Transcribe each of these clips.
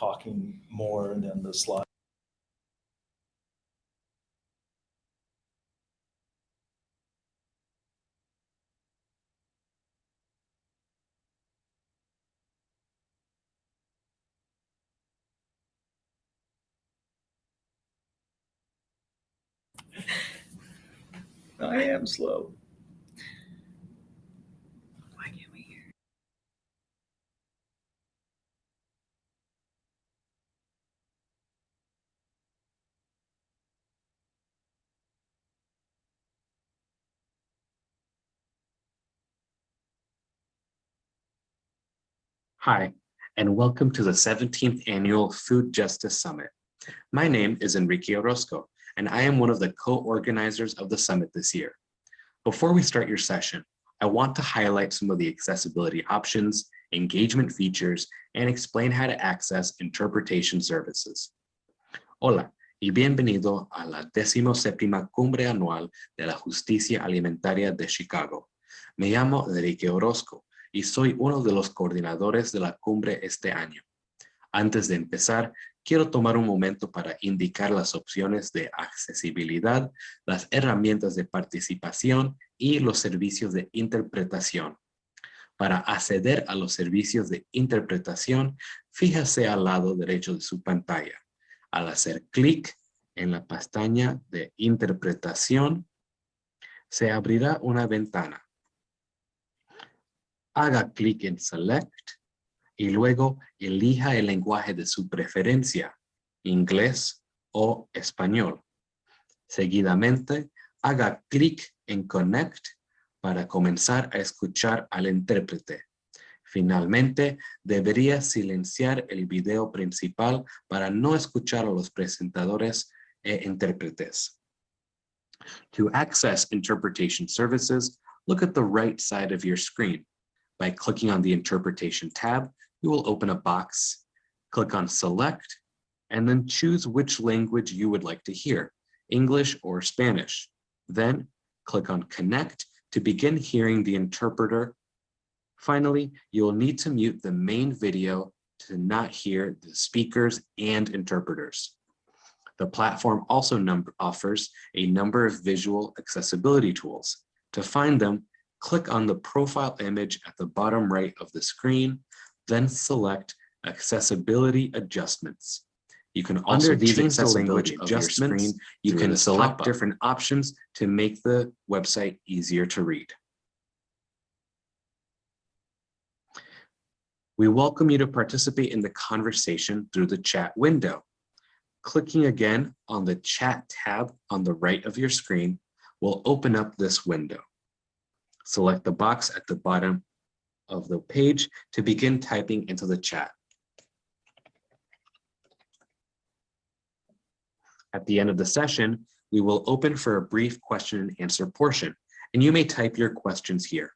talking more than the slide. I am slow. Why can't we hear? Hi, and welcome to the 17th Annual Food Justice Summit. My name is Enrique Orozco, and I am one of the co-organizers of the summit this year. Before we start your session, I want to highlight some of the accessibility options, engagement features, and explain how to access interpretation services. Hola, y bienvenido a la 17ª Cumbre Anual de la Justicia Alimentaria de Chicago. Me llamo Enrique Orozco y soy uno de los coordinadores de la cumbre este año. Antes de empezar, quiero tomar un momento para indicar las opciones de accesibilidad, las herramientas de participación y los servicios de interpretación. Para acceder a los servicios de interpretación, fíjese al lado derecho de su pantalla. Al hacer clic en la pestaña de interpretación, se abrirá una ventana. Haga clic en Select y luego elija el lenguaje de su preferencia, inglés o español. Seguidamente, haga clic en Connect para comenzar a escuchar al intérprete. Finalmente, debería silenciar el video principal para no escuchar a los presentadores e intérpretes. To access interpretation services, look at the right side of your screen. By clicking on the Interpretation tab, you will open a box. Click on Select, and then choose which language you would like to hear, English or Spanish. Then, click on Connect to begin hearing the interpreter. Finally, you will need to mute the main video to not hear the speakers and interpreters. The platform also offers a number of visual accessibility tools. To find them, click on the profile image at the bottom right of the screen, then select Accessibility Adjustments. You can also change the language of your screen. You can select different options to make the website easier to read. We welcome you to participate in the conversation through the chat window. Clicking again on the Chat tab on the right of your screen will open up this window. Select the box at the bottom of the page to begin typing into the chat. At the end of the session, we will open for a brief question and answer portion, and you may type your questions here.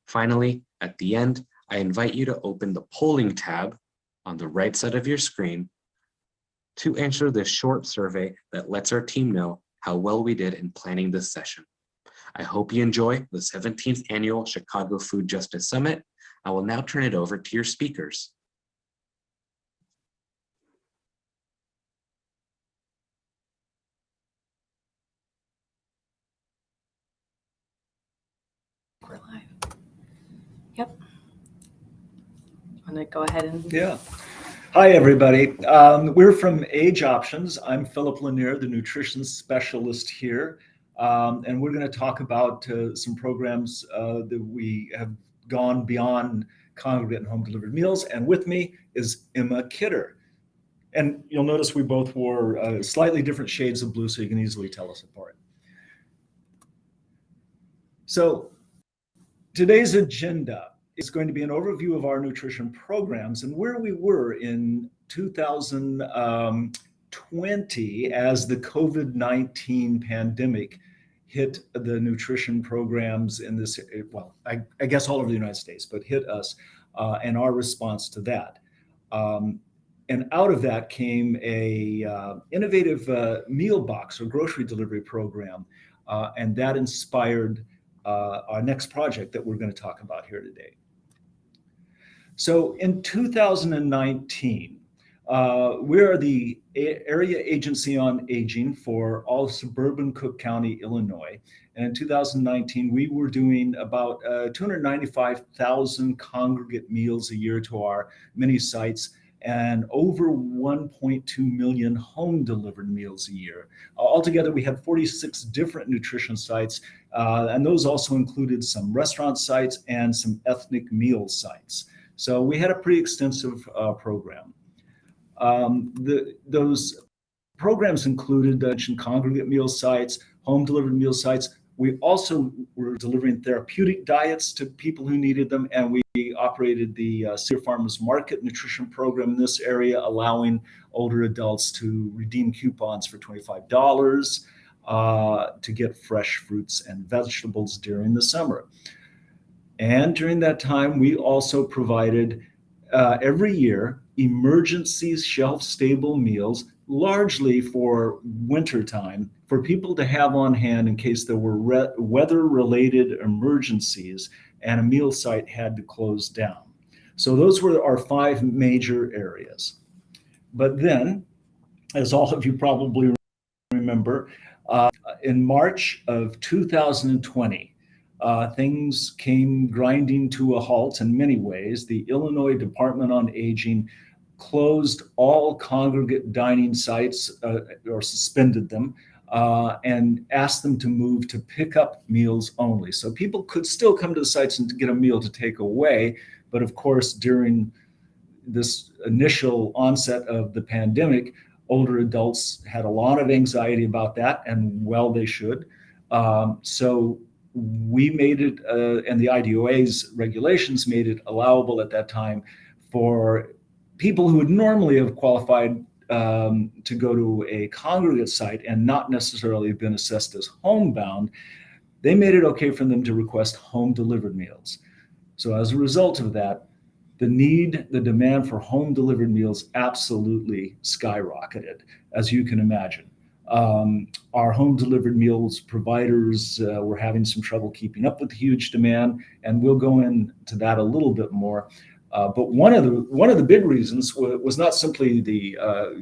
Finally, at the end, I invite you to open the polling tab on the right side of your screen to answer this short survey that lets our team know how well we did in planning this session. I hope you enjoy the 17th Annual Chicago Food Justice Summit. I will now turn it over to your speakers. We're live. Yep. I'm going to go ahead and... Yeah. Hi, everybody. We're from AgeOptions. I'm Philip Lanier, the nutrition specialist here. And we're going to talk about some programs that we have gone beyond congregate and home delivered meals. And with me is Emma Kidder. And you'll notice we both wore slightly different shades of blue, so you can easily tell us apart. So today's agenda is going to be an overview of our nutrition programs and where we were in 2020 as the COVID-19 pandemic hit the nutrition programs in this, well, I guess all over the United States, but hit us and our response to that. And out of that came a innovative meal box or grocery delivery program. And that inspired our next project that we're going to talk about here today. So in 2019, We are the area agency on aging for all of suburban Cook County, Illinois. And in 2019, we were doing about 295,000 congregate meals a year to our many sites and over 1.2 million home delivered meals a year. Altogether, we had 46 different nutrition sites, and those also included some restaurant sites and some ethnic meal sites. So we had a pretty extensive program. Those programs included congregate meal sites, home delivered meal sites. We also were delivering therapeutic diets to people who needed them, and we operated the Cedar Farmers Market nutrition program in this area, allowing older adults to redeem coupons for $25 to get fresh fruits and vegetables during the summer. And during that time, we also provided every year emergency shelf-stable meals, largely for wintertime, for people to have on hand in case there were weather-related emergencies and a meal site had to close down. So those were our 5 major areas. But then, as all of you probably remember, in March of 2020, things came grinding to a halt in many ways. The Illinois Department on Aging closed all congregate dining sites or suspended them and asked them to move to pick up meals only. So people could still come to the sites and get a meal to take away. But of course, during this initial onset of the pandemic, older adults had a lot of anxiety about that, and well, they should. So we made it, and the IDOA's regulations made it allowable at that time for people who would normally have qualified to go to a congregate site and not necessarily been assessed as homebound. They made it okay for them to request home delivered meals. So as a result of that, the demand for home delivered meals absolutely skyrocketed, as you can imagine. Our home delivered meals providers were having some trouble keeping up with the huge demand, and we'll go into that a little bit more. But one of the big reasons was not simply the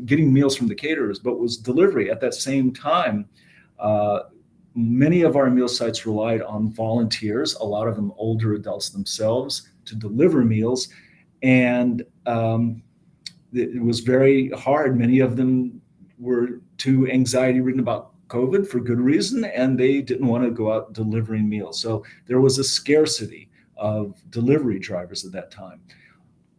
getting meals from the caterers, but was delivery. At that same time, many of our meal sites relied on volunteers, a lot of them older adults themselves, to deliver meals. And it was very hard. Many of them were too anxiety-ridden about COVID for good reason, and they didn't want to go out delivering meals. So there was a scarcity of delivery drivers at that time.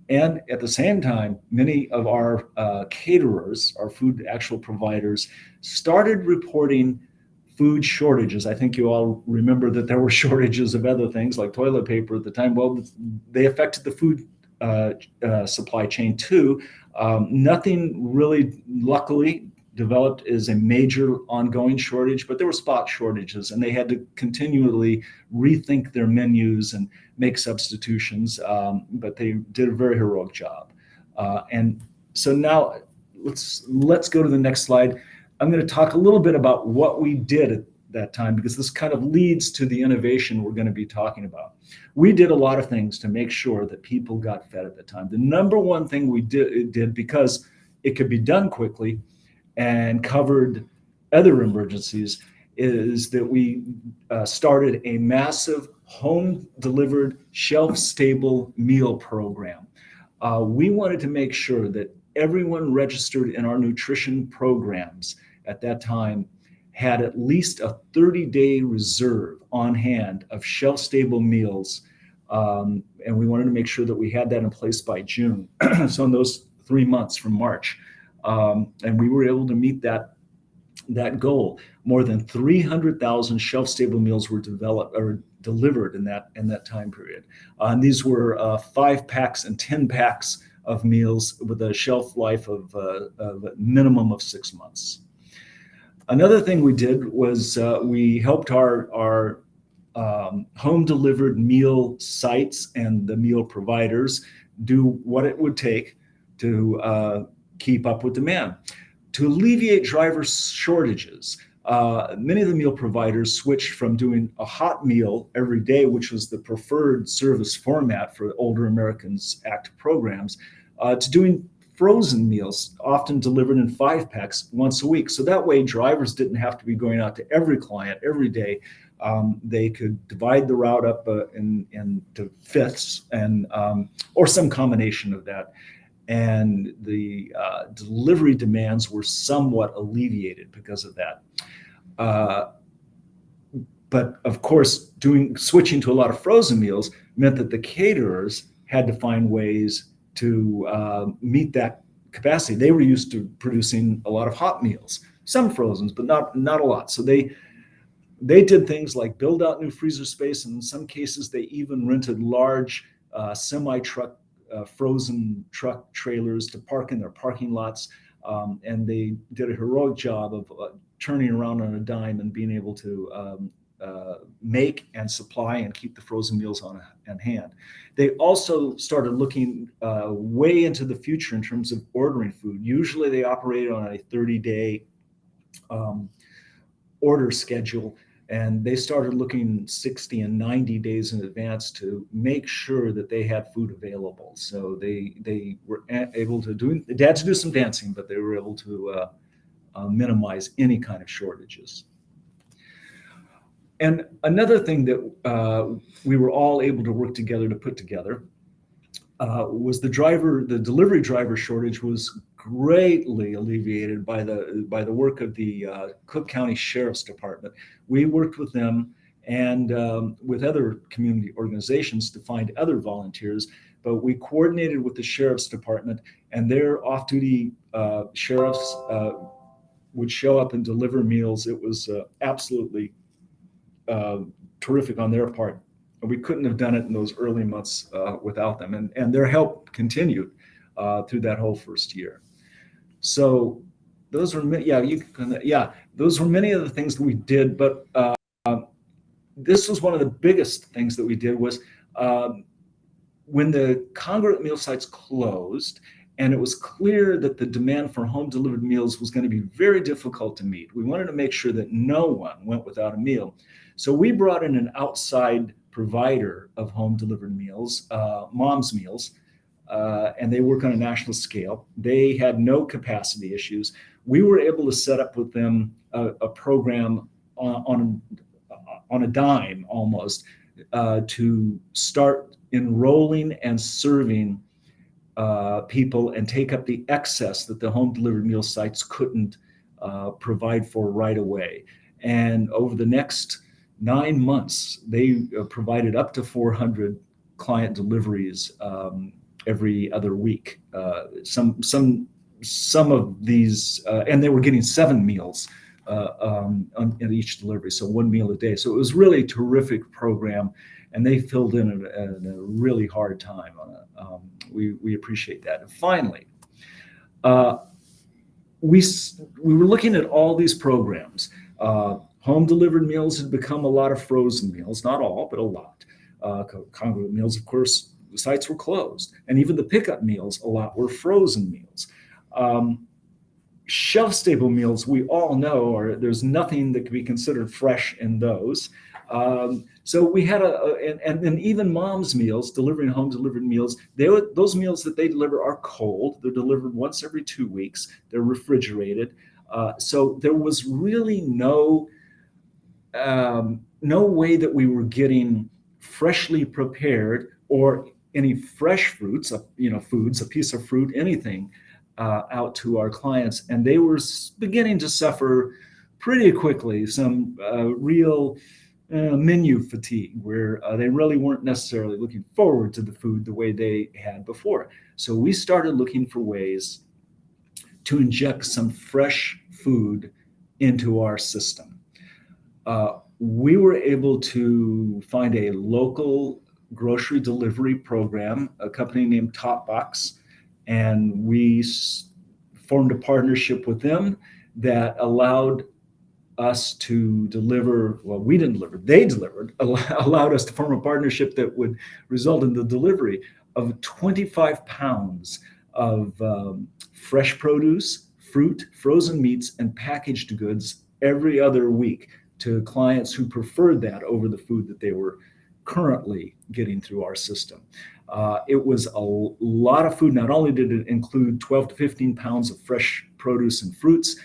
And at the same time, many of our caterers, our food actual providers, started reporting food shortages. I think you all remember that there were shortages of other things like toilet paper at the time. Well, they affected the food supply chain too. Nothing really, luckily, developed as a major ongoing shortage, but there were spot shortages, and they had to continually rethink their menus and make substitutions, but they did a very heroic job. And so now let's go to the next slide. I'm going to talk a little bit about what we did at that time, because this kind of leads to the innovation we're going to be talking about. We did a lot of things to make sure that people got fed at the time. The number one thing we did because it could be done quickly and covered other emergencies, is that we started a massive home-delivered, shelf-stable meal program. We wanted to make sure that everyone registered in our nutrition programs at that time had at least a 30-day reserve on hand of shelf-stable meals. And we wanted to make sure that we had that in place by June. So in those 3 months from March. And we were able to meet that goal. More than 300,000 shelf-stable meals were developed or delivered in that time period. And these were 5-packs and 10-packs of meals with a shelf life of a minimum of 6 months. Another thing we did was we helped our home-delivered meal sites and the meal providers do what it would take to keep up with demand. To alleviate driver shortages, many of the meal providers switched from doing a hot meal every day, which was the preferred service format for older Americans Act programs, to doing frozen meals, often delivered in 5-packs once a week. So that way drivers didn't have to be going out to every client every day. They could divide the route up into fifths and or some combination of that. And the delivery demands were somewhat alleviated because of that. But of course, switching to a lot of frozen meals meant that the caterers had to find ways to meet that capacity. They were used to producing a lot of hot meals, some frozens, but not a lot. So they did things like build out new freezer space, and in some cases they even rented large semi-truck frozen truck trailers to park in their parking lots, and they did a heroic job of turning around on a dime and being able to make and supply and keep the frozen meals on hand. They also started looking way into the future in terms of ordering food. Usually they operated on a 30-day order schedule, and they started looking 60 and 90 days in advance to make sure that they had food available. So they were able to they had to do some dancing, but they were able to minimize any kind of shortages. And another thing that we were all able to work together to put together was the delivery driver shortage was greatly alleviated by the work of the Cook County Sheriff's Department. We worked with them and with other community organizations to find other volunteers, but we coordinated with the Sheriff's Department, and their off-duty sheriffs would show up and deliver meals. It was absolutely terrific on their part. We couldn't have done it in those early months without them, and their help continued through that whole first year. So those were those were many of the things that we did. But this was one of the biggest things that we did was when the Congregate meal sites closed, and it was clear that the demand for home delivered meals was going to be very difficult to meet. We wanted to make sure that no one went without a meal. So we brought in an outside provider of home delivered meals, Mom's Meals, and they work on a national scale. They had no capacity issues. We were able to set up with them a program on a dime almost to start enrolling and serving people and take up the excess that the home delivered meal sites couldn't provide for right away. And over the next 9 months, they provided up to 400 client deliveries every other week. Some of these, and they were getting 7 meals in each delivery, so 1 meal a day. So it was really a terrific program, and they filled in at a really hard time on it. We appreciate that. And finally, we were looking at all these programs. Home delivered meals had become a lot of frozen meals, not all, but a lot. Congregate meals, of course, the sites were closed. And even the pickup meals, a lot were frozen meals. Shelf-stable meals, we all know, there's nothing that can be considered fresh in those. So we had and even Mom's Meals, delivering home delivered meals, those meals that they deliver are cold. They're delivered once every 2 weeks. They're refrigerated. So there was really no way that we were getting freshly prepared or any fresh fruits, foods, a piece of fruit, anything out to our clients. And they were beginning to suffer pretty quickly some real menu fatigue, where they really weren't necessarily looking forward to the food the way they had before. So we started looking for ways to inject some fresh food into our system. We were able to find a local grocery delivery program, a company named Top Box, and we formed a partnership with them that allowed us to deliver. Well, we didn't deliver, they delivered, allowed us to form a partnership that would result in the delivery of 25 pounds of fresh produce, fruit, frozen meats, and packaged goods every other week to clients who preferred that over the food that they were currently getting through our system. It was a lot of food. Not only did it include 12 to 15 pounds of fresh produce and fruits,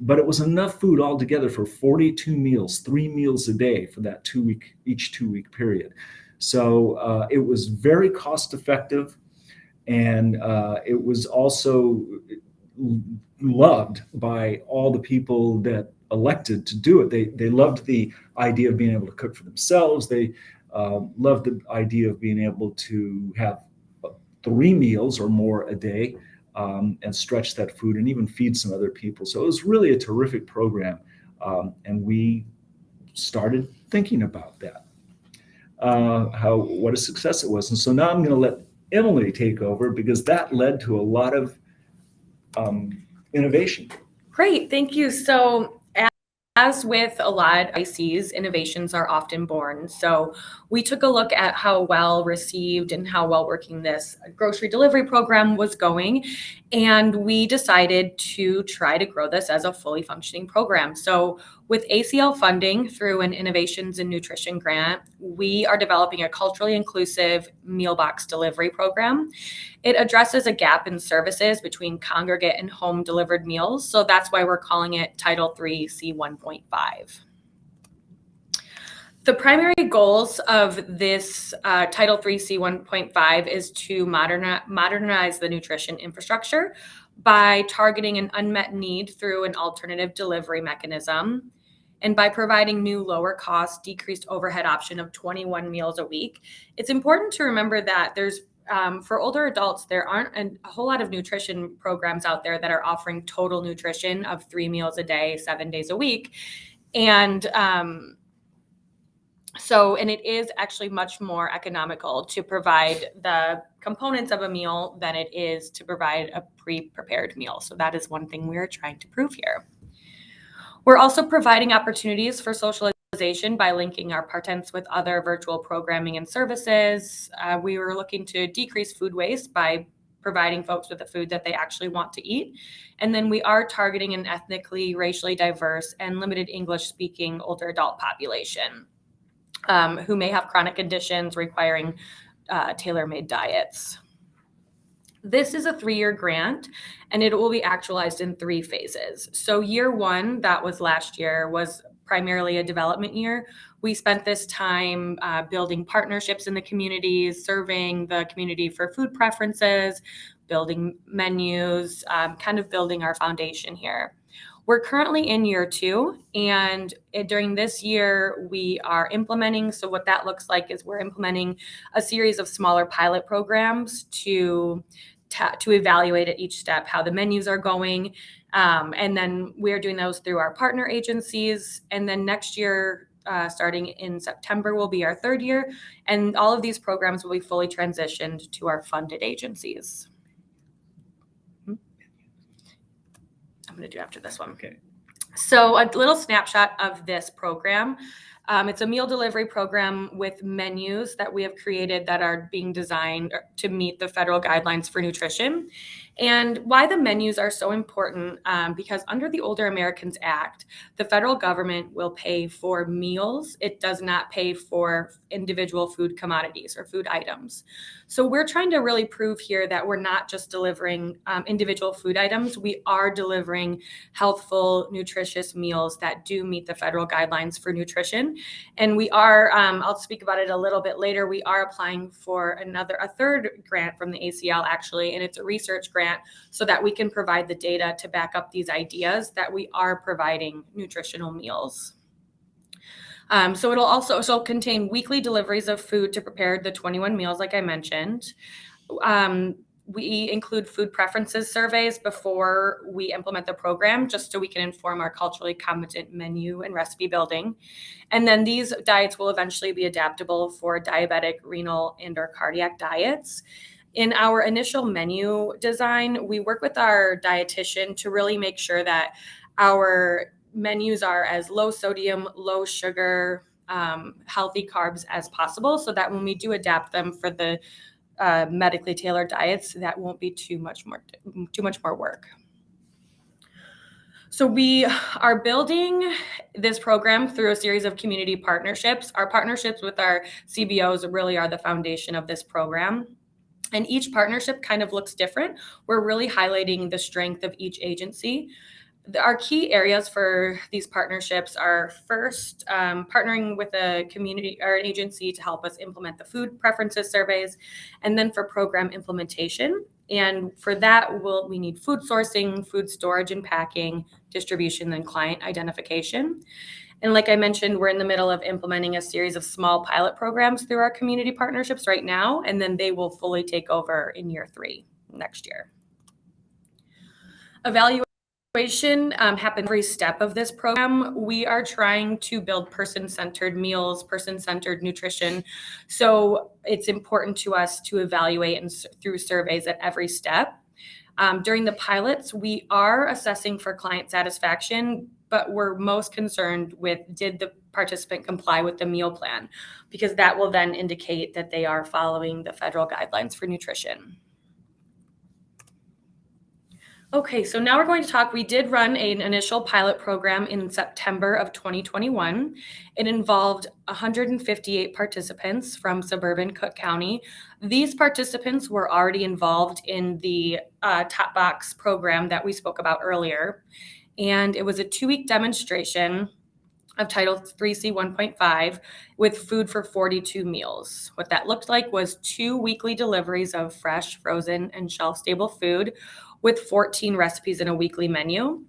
but it was enough food altogether for 42 meals, 3 meals a day for that each 2 week period. So it was very cost effective, and it was also loved by all the people that elected to do it. They loved the idea of being able to cook for themselves. They loved the idea of being able to have 3 meals or more a day, and stretch that food and even feed some other people. So it was really a terrific program. And we started thinking about that, what a success it was. And so now I'm going to let Emily take over, because that led to a lot of innovation. Great, thank you. So as with a lot of ICs, innovations are often born. So we took a look at how well received and how well working this grocery delivery program was going, and we decided to try to grow this as a fully functioning program. So with ACL funding through an Innovations in Nutrition grant, we are developing a culturally inclusive meal box delivery program. It addresses a gap in services between congregate and home delivered meals. So that's why we're calling it Title III C1.5. The primary goals of this Title III C1.5 is to modernize the nutrition infrastructure by targeting an unmet need through an alternative delivery mechanism, and by providing new lower cost, decreased overhead option of 21 meals a week. It's important to remember that there's for older adults, there aren't a whole lot of nutrition programs out there that are offering total nutrition of 3 meals a day, 7 days a week. And and it is actually much more economical to provide the components of a meal than it is to provide a pre-prepared meal. So that is one thing we are trying to prove here. We're also providing opportunities for socialization by linking our partners with other virtual programming and services. We were looking to decrease food waste by providing folks with the food that they actually want to eat. And then we are targeting an ethnically, racially diverse, and limited English-speaking older adult population who may have chronic conditions requiring tailor-made diets. This is a 3-year grant, and it will be actualized in 3 phases. So year 1, that was last year, was primarily a development year. We spent this time building partnerships in the community, serving the community for food preferences, building menus, kind of building our foundation here. We're currently in year 2, and during this year, we are implementing. So what that looks like is we're implementing a series of smaller pilot programs to evaluate at each step how the menus are going. And then we're doing those through our partner agencies. And then next year, starting in September, will be our 3rd year. And all of these programs will be fully transitioned to our funded agencies. I'm going to do after this one. Okay. So a little snapshot of this program. It's a meal delivery program with menus that we have created that are being designed to meet the federal guidelines for nutrition. And why the menus are so important, because under the Older Americans Act, the federal government will pay for meals. It does not pay for individual food commodities or food items. So we're trying to really prove here that we're not just delivering individual food items. We are delivering healthful, nutritious meals that do meet the federal guidelines for nutrition. And we are, I'll speak about it a little bit later, we are applying for a 3rd grant from the ACL actually, and it's a research grant so that we can provide the data to back up these ideas that we are providing nutritional meals. So it'll also contain weekly deliveries of food to prepare the 21 meals, like I mentioned. We include food preferences surveys before we implement the program, just so we can inform our culturally competent menu and recipe building. And then these diets will eventually be adaptable for diabetic, renal, and/or cardiac diets. In our initial menu design, we work with our dietitian to really make sure that our menus are as low sodium, low sugar, healthy carbs as possible, so that when we do adapt them for the medically tailored diets, that won't be too much more work. So we are building this program through a series of community partnerships. Our partnerships with our CBOs really are the foundation of this program. And each partnership kind of looks different. We're really highlighting the strength of each agency. Our key areas for these partnerships are first, partnering with a community or an agency to help us implement the food preferences surveys, and then for program implementation. And for that, we need food sourcing, food storage and packing, distribution, and client identification. And like I mentioned, we're in the middle of implementing a series of small pilot programs through our community partnerships right now, and then they will fully take over in year 3 next year. Evaluation happens every step of this program. We are trying to build person-centered meals, person-centered nutrition. So it's important to us to evaluate and through surveys at every step. During the pilots, we are assessing for client satisfaction, but we're most concerned with, did the participant comply with the meal plan? Because that will then indicate that they are following the federal guidelines for nutrition. Okay, so now we're going to talk, we did run an initial pilot program in September of 2021. It involved 158 participants from suburban Cook County. These participants were already involved in the Top Box program that we spoke about earlier. And it was a 2-week demonstration of Title 3C 1.5 with food for 42 meals. What that looked like was 2 weekly deliveries of fresh, frozen, and shelf-stable food with 14 recipes in a weekly menu.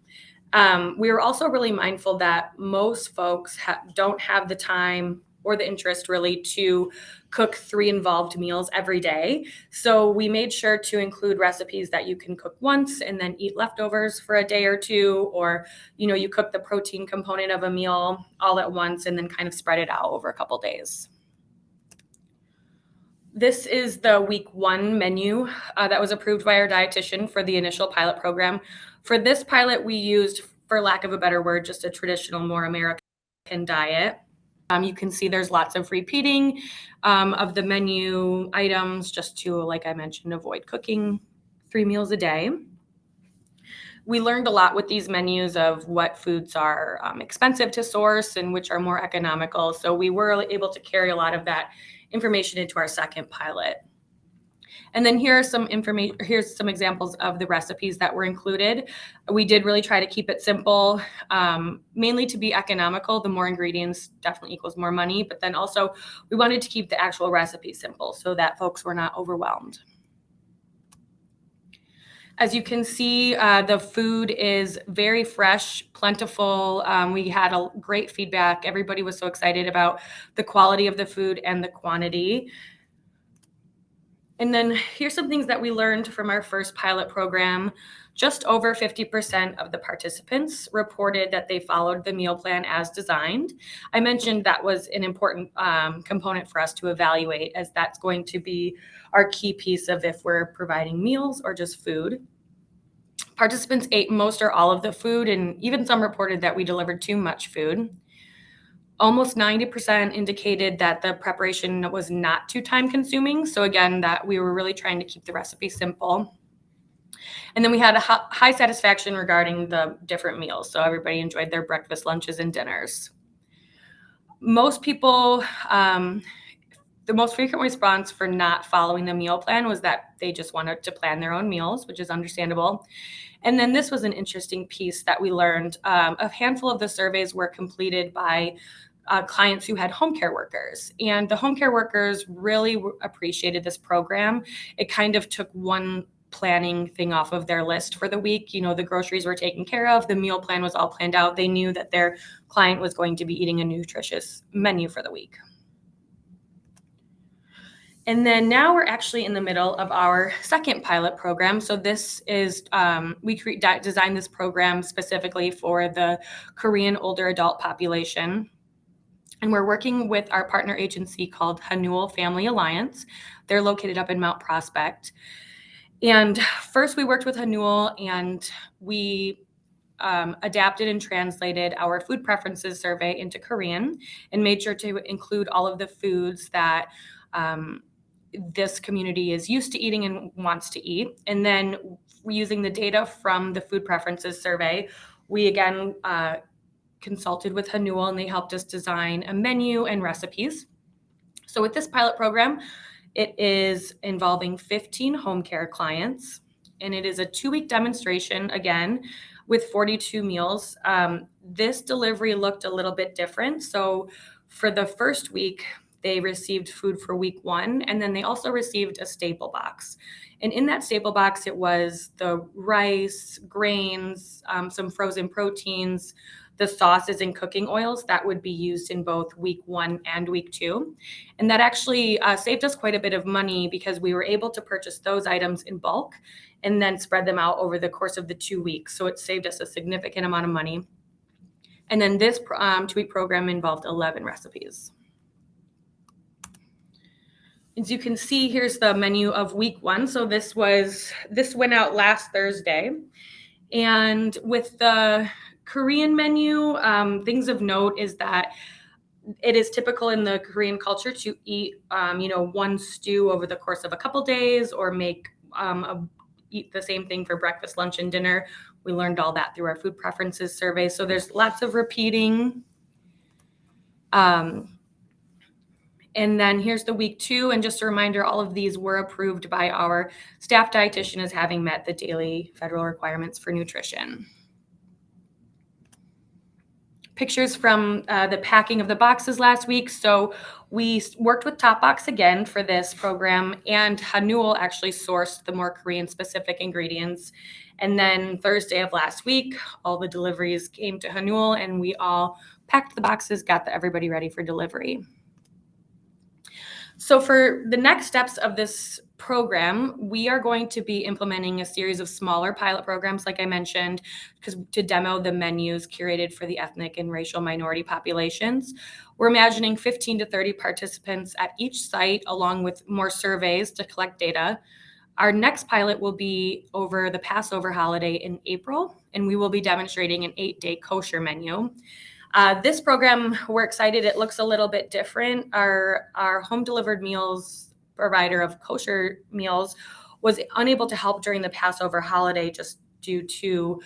We were also really mindful that most folks don't have the time or the interest really to cook 3 involved meals every day. So we made sure to include recipes that you can cook once and then eat leftovers for a day or 2, or you cook the protein component of a meal all at once and then kind of spread it out over a couple days. This is the week 1 menu that was approved by our dietitian for the initial pilot program. For this pilot, we used, for lack of a better word, just a traditional, more American diet. You can see there's lots of repeating of the menu items just to, like I mentioned, avoid cooking 3 meals a day. We learned a lot with these menus of what foods are expensive to source and which are more economical. So we were able to carry a lot of that information into our second pilot. And then here's some examples of the recipes that were included. We did really try to keep it simple, mainly to be economical. The more ingredients definitely equals more money, but then also we wanted to keep the actual recipe simple so that folks were not overwhelmed. As you can see, the food is very fresh, plentiful. We had a great feedback. Everybody was so excited about the quality of the food and the quantity. And then here's some things that we learned from our first pilot program. Just over 50% of the participants reported that they followed the meal plan as designed. I mentioned that was an important component for us to evaluate, as that's going to be our key piece of if we're providing meals or just food. Participants ate most or all of the food, and even some reported that we delivered too much food. Almost 90% indicated that the preparation was not too time consuming. So again, that we were really trying to keep the recipe simple. And then we had a high satisfaction regarding the different meals. So everybody enjoyed their breakfast, lunches, and dinners. Most people, the most frequent response for not following the meal plan was that they just wanted to plan their own meals, which is understandable. And then this was an interesting piece that we learned. A handful of the surveys were completed by clients who had home care workers. And the home care workers really appreciated this program. It kind of took one planning thing off of their list for the week. The groceries were taken care of. The meal plan was all planned out. They knew that their client was going to be eating a nutritious menu for the week. And then now we're actually in the middle of our second pilot program. So this is, we designed this program specifically for the Korean older adult population. And we're working with our partner agency called Hanul Family Alliance. They're located up in Mount Prospect. And first we worked with Hanul, and we adapted and translated our food preferences survey into Korean and made sure to include all of the foods that this community is used to eating and wants to eat. And then using the data from the food preferences survey, We again consulted with Hanul, and they helped us design a menu and recipes. So with this pilot program, it is involving 15 home care clients, and it is a 2-week demonstration, again, with 42 meals. This delivery looked a little bit different. So for the first week, they received food for week 1, and then they also received a staple box. And in that staple box, it was the rice, grains, some frozen proteins, the sauces and cooking oils that would be used in both week 1 and week 2. And that actually saved us quite a bit of money because we were able to purchase those items in bulk and then spread them out over the course of the 2 weeks. So it saved us a significant amount of money. And then this 2-week program involved 11 recipes. As you can see, here's the menu of week 1. So this went out last Thursday. And with the Korean menu, things of note is that it is typical in the Korean culture to eat, one stew over the course of a couple days, or eat the same thing for breakfast, lunch, and dinner. We learned all that through our food preferences survey. So there's lots of repeating. And then here's the week 2. And just a reminder, all of these were approved by our staff dietitian as having met the daily federal requirements for nutrition. Pictures from the packing of the boxes last week. So we worked with Topbox again for this program, and Hanul actually sourced the more Korean specific ingredients. And then Thursday of last week, all the deliveries came to Hanul, and we all packed the boxes, got everybody ready for delivery. So for the next steps of this program, we are going to be implementing a series of smaller pilot programs, like I mentioned, to demo the menus curated for the ethnic and racial minority populations. We're imagining 15 to 30 participants at each site, along with more surveys to collect data. Our next pilot will be over the Passover holiday in April, and we will be demonstrating an 8-day kosher menu. This program, we're excited. It looks a little bit different. Our home delivered meals provider of kosher meals was unable to help during the Passover holiday just due to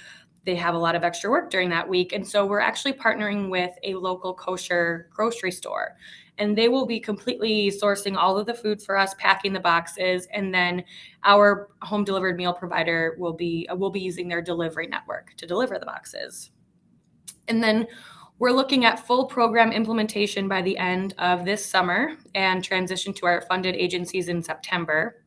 they have a lot of extra work during that week. And so we're actually partnering with a local kosher grocery store, and they will be completely sourcing all of the food for us, packing the boxes, and then our home delivered meal provider will be using their delivery network to deliver the boxes. And then we're looking at full program implementation by the end of this summer and transition to our funded agencies in September.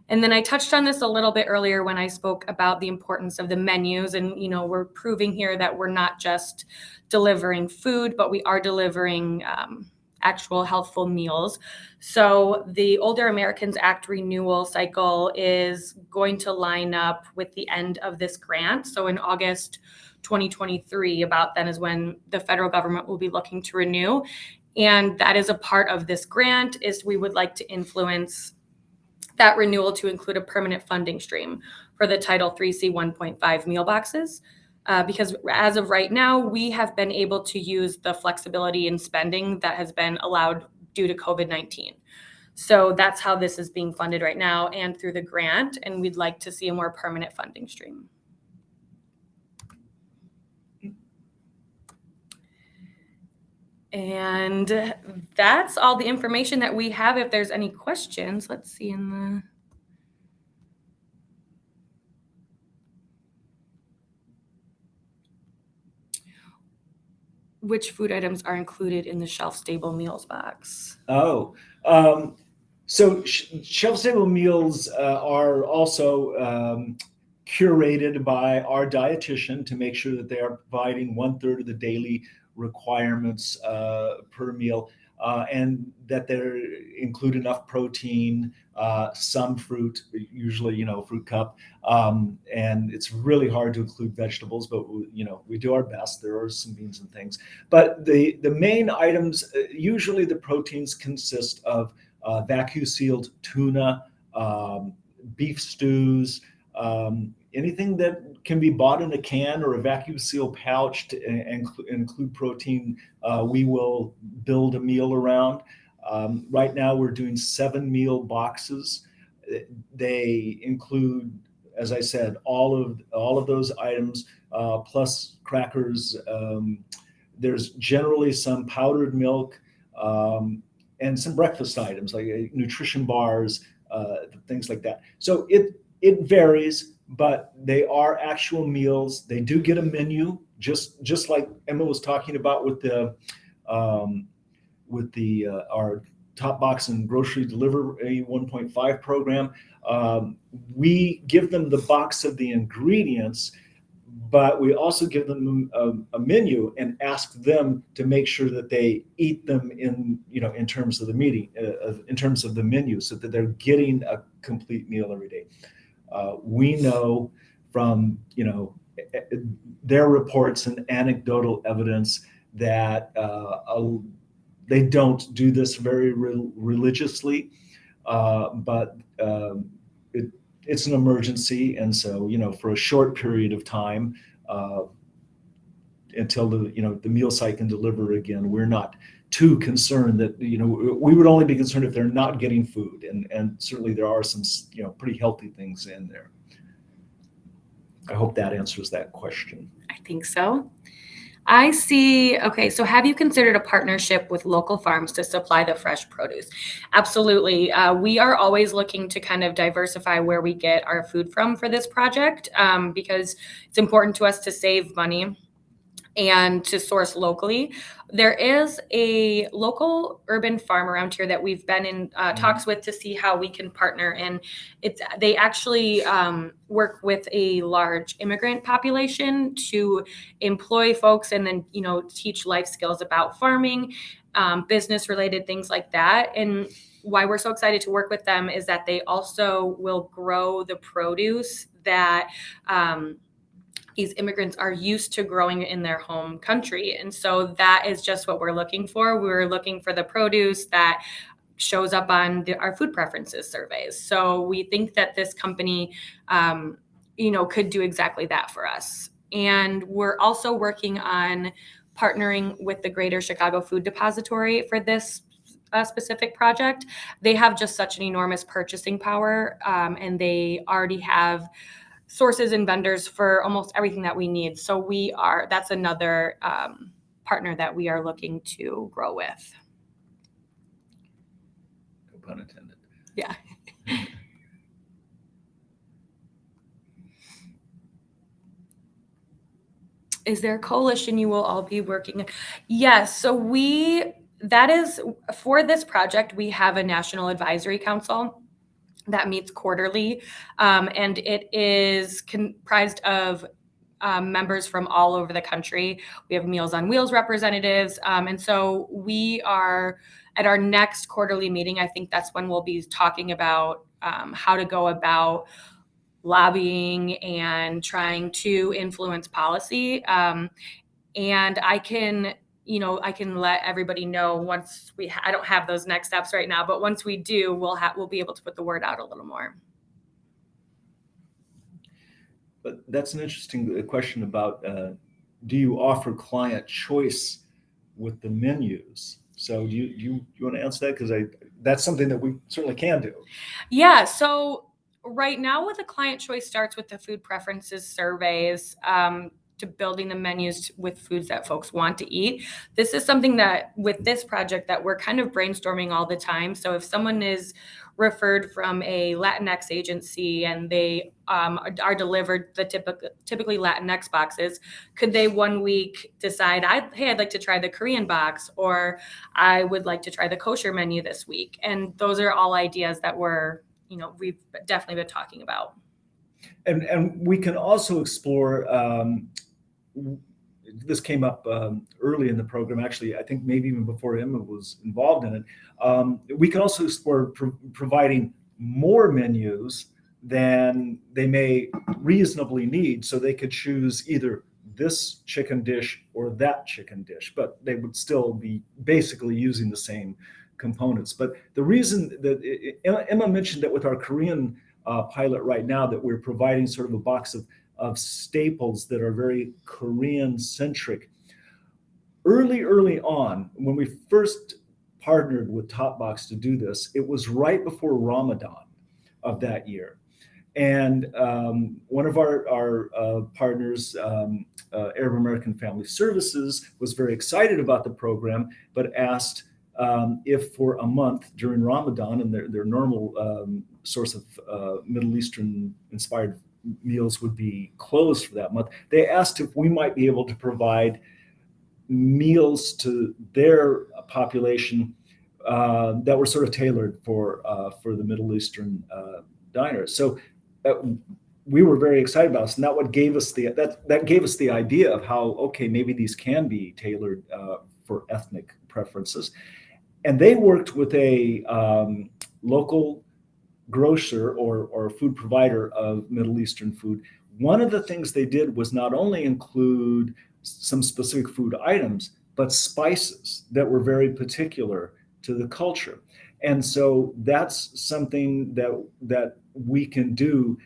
And then I touched on this a little bit earlier when I spoke about the importance of the menus. And, we're proving here that we're not just delivering food, but we are delivering actual healthful meals. So the Older Americans Act renewal cycle is going to line up with the end of this grant. So in August 2023, about then is when the federal government will be looking to renew. And that is a part of this grant, is we would like to influence that renewal to include a permanent funding stream for the Title IIIC 1.5 meal boxes. Because as of right now, we have been able to use the flexibility in spending that has been allowed due to COVID-19. So that's how this is being funded right now, and through the grant, and we'd like to see a more permanent funding stream. And that's all the information that we have. If there's any questions, let's see which food items are included in the shelf-stable meals box. So shelf-stable meals are also curated by our dietitian to make sure that they are providing 1/3 of the daily requirements per meal, and that they include enough protein, some fruit, usually fruit cup, and it's really hard to include vegetables, but we do our best. There are some beans and things, but the main items, usually the proteins consist of vacuum sealed tuna, beef stews, anything that can be bought in a can or a vacuum seal pouch to include protein, we will build a meal around. Right now we're doing 7 meal boxes. They include as I said, all of those items plus crackers. There's generally some powdered milk and some breakfast items like nutrition bars, things like that. So it varies, but they are actual meals. They do get a menu, just like Emma was talking about with the our Top Box and Grocery Delivery 1.5 program. We give them the box of the ingredients, but we also give them a menu and ask them to make sure that they eat them in terms of the in terms of the menu, so that they're getting a complete meal every day. We know from their reports and anecdotal evidence that they don't do this very religiously, but it's an emergency, and so for a short period of time, until the meal site can deliver again, we're not too concerned that we would only be concerned if they're not getting food, and certainly there are some pretty healthy things in there. I hope that answers that question. I think so. I see. Okay, so have you considered a partnership with local farms to supply the fresh produce? Absolutely. We are always looking to kind of diversify where we get our food from for this project, because it's important to us to save money and to source locally. There is a local urban farm around here that we've been in talks with to see how we can partner. And they actually work with a large immigrant population to employ folks and then, teach life skills about farming, business related things like that. And why we're so excited to work with them is that they also will grow the produce that these immigrants are used to growing in their home country. And so that is just what we're looking for. We're looking for the produce that shows up on our food preferences surveys. So we think that this company, could do exactly that for us. And we're also working on partnering with the Greater Chicago Food Depository for this specific project. They have just such an enormous purchasing power, and they already have sources and vendors for almost everything that we need. So that's another partner that we are looking to grow with. No pun intended. Yeah. Is there a coalition you will all be working? Yes. So that is for this project, we have a National Advisory Council that meets quarterly, and it is comprised of members from all over the country. We have Meals on Wheels representatives, and so we are at our next quarterly meeting. I think that's when we'll be talking about how to go about lobbying and trying to influence policy. And I can let everybody know once I don't have those next steps right now, but once we do, we'll be able to put the word out a little more. But that's an interesting question about, do you offer client choice with the menus? So do you want to answer that? Because that's something that we certainly can do. Yeah. So right now with the client choice starts with the food preferences surveys, to building the menus with foods that folks want to eat. This is something that with this project that we're kind of brainstorming all the time. So if someone is referred from a Latinx agency and they are delivered the typically Latinx boxes, could they one week decide, I'd like to try the Korean box, or I would like to try the kosher menu this week? And those are all ideas that we've definitely been talking about. And we can also explore, this came up early in the program, actually, I think maybe even before Emma was involved in it. We can also explore providing more menus than they may reasonably need, so they could choose either this chicken dish or that chicken dish, but they would still be basically using the same components. But the reason that Emma mentioned that with our Korean pilot right now, that we're providing sort of a box of staples that are very Korean centric. Early on, when we first partnered with Top Box to do this, it was right before Ramadan of that year. And one of our partners, Arab American Family Services, was very excited about the program, but asked if for a month during Ramadan, and their normal source of Middle Eastern inspired meals would be closed for that month. They asked if we might be able to provide meals to their population that were sort of tailored for the Middle Eastern diners. So we were very excited about this, and that gave us the idea of how, okay, maybe these can be tailored for ethnic preferences. And they worked with a local grocer or food provider of Middle Eastern food. One of the things they did was not only include some specific food items, but spices that were very particular to the culture. And so that's something that we can do.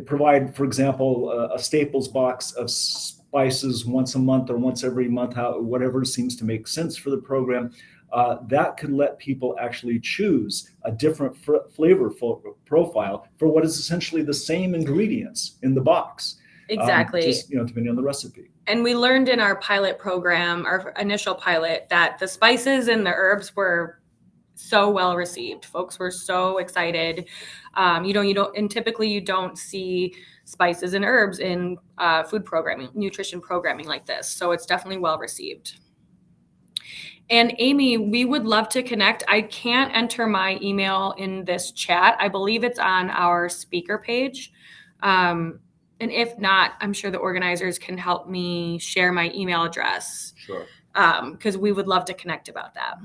Provide, for example, a staples box of spices once a month or once every month, whatever seems to make sense for the program. That could let people actually choose a different flavor profile for what is essentially the same ingredients in the box. Exactly. Just, depending on the recipe. And we learned in our pilot program, our initial pilot, that the spices and the herbs were so well received. Folks were so excited. And typically you don't see spices and herbs in food programming, nutrition programming like this. So it's definitely well received. And Amy, we would love to connect. I can't enter my email in this chat. I believe it's on our speaker page. And if not, I'm sure the organizers can help me share my email address. Sure. Because we would love to connect about that.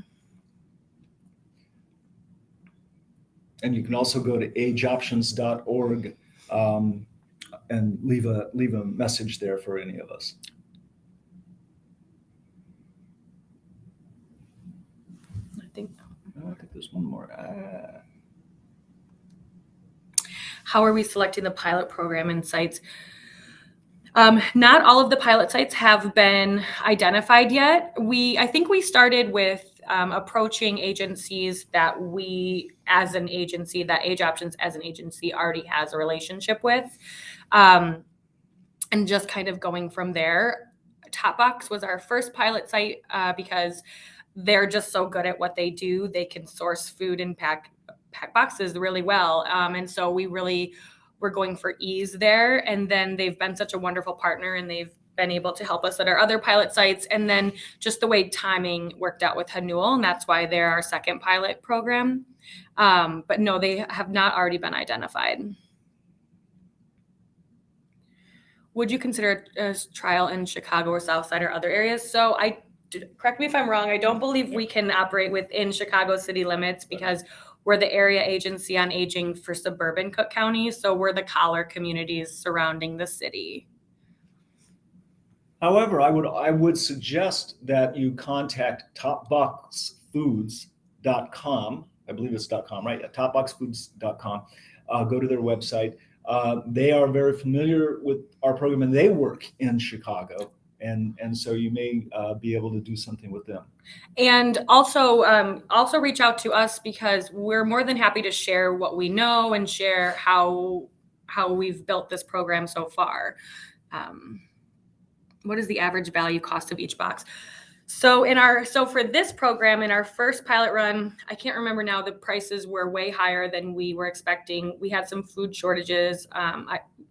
And you can also go to ageoptions.org and leave a message there for any of us. I think there's one more. How are we selecting the pilot program and sites? Not all of the pilot sites have been identified yet. I think we started with approaching agencies that we, as an agency, that AgeOptions as an agency already has a relationship with, and just kind of going from there. Topbox was our first pilot site because they're just so good at what they do. They can source food and pack boxes really well. And so we're going for ease there. And then they've been such a wonderful partner, and they've been able to help us at our other pilot sites. And then just the way timing worked out with Hanul, and that's why they're our second pilot program. But no, they have not already been identified. Would you consider a trial in Chicago or Southside or other areas? So correct me if I'm wrong, I don't believe we can operate within Chicago city limits because we're the area agency on aging for suburban Cook County. So we're the collar communities surrounding the city. However, I would suggest that you contact topboxfoods.com. I believe it's .com, right? Topboxfoods.com. Go to their website. They are very familiar with our program, and they work in Chicago. And so you may be able to do something with them. And also reach out to us, because we're more than happy to share what we know and share how we've built this program so far. What is the average value cost of each box? So for this program, in our first pilot run, I can't remember now, the prices were way higher than we were expecting. We had some food shortages,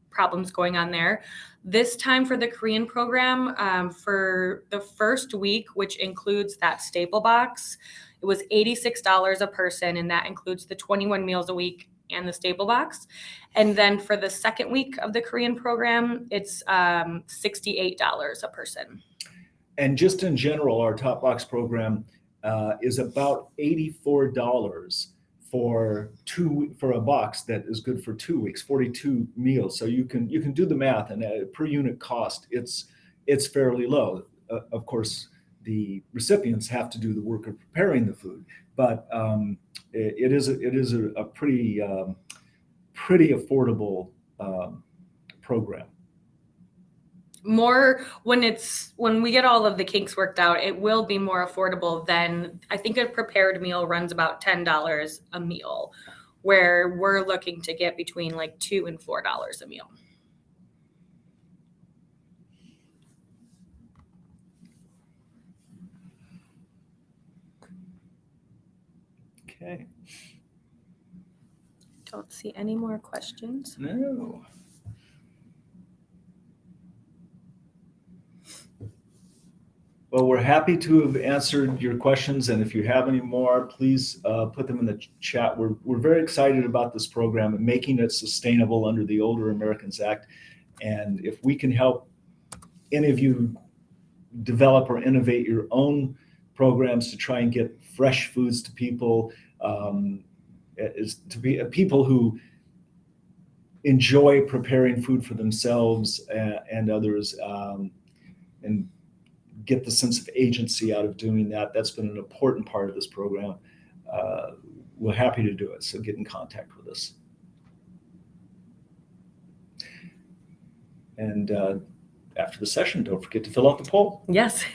problems going on there. This time for the Korean program, for the first week, which includes that staple box, it was $86 a person, and that includes the 21 meals a week and the staple box. And then for the second week of the Korean program, it's $68 a person. And just in general, our Top Box program is about $84 for a box that is good for 2 weeks, 42 meals. So you can do the math, and per unit cost, it's fairly low. Of course, the recipients have to do the work of preparing the food, but it is a pretty affordable program. More when we get all of the kinks worked out, it will be more affordable than, I think a prepared meal runs about $10 a meal, where we're looking to get between like $2 and $4 a meal. Okay. Don't see any more questions. No. Well, we're happy to have answered your questions, and if you have any more, please put them in the chat. We're very excited about this program and making it sustainable under the Older Americans Act. And if we can help any of you develop or innovate your own programs to try and get fresh foods to people, is to be people who enjoy preparing food for themselves and others, and get the sense of agency out of doing that. That's been an important part of this program. We're happy to do it, so get in contact with us. And after the session, don't forget to fill out the poll. Yes.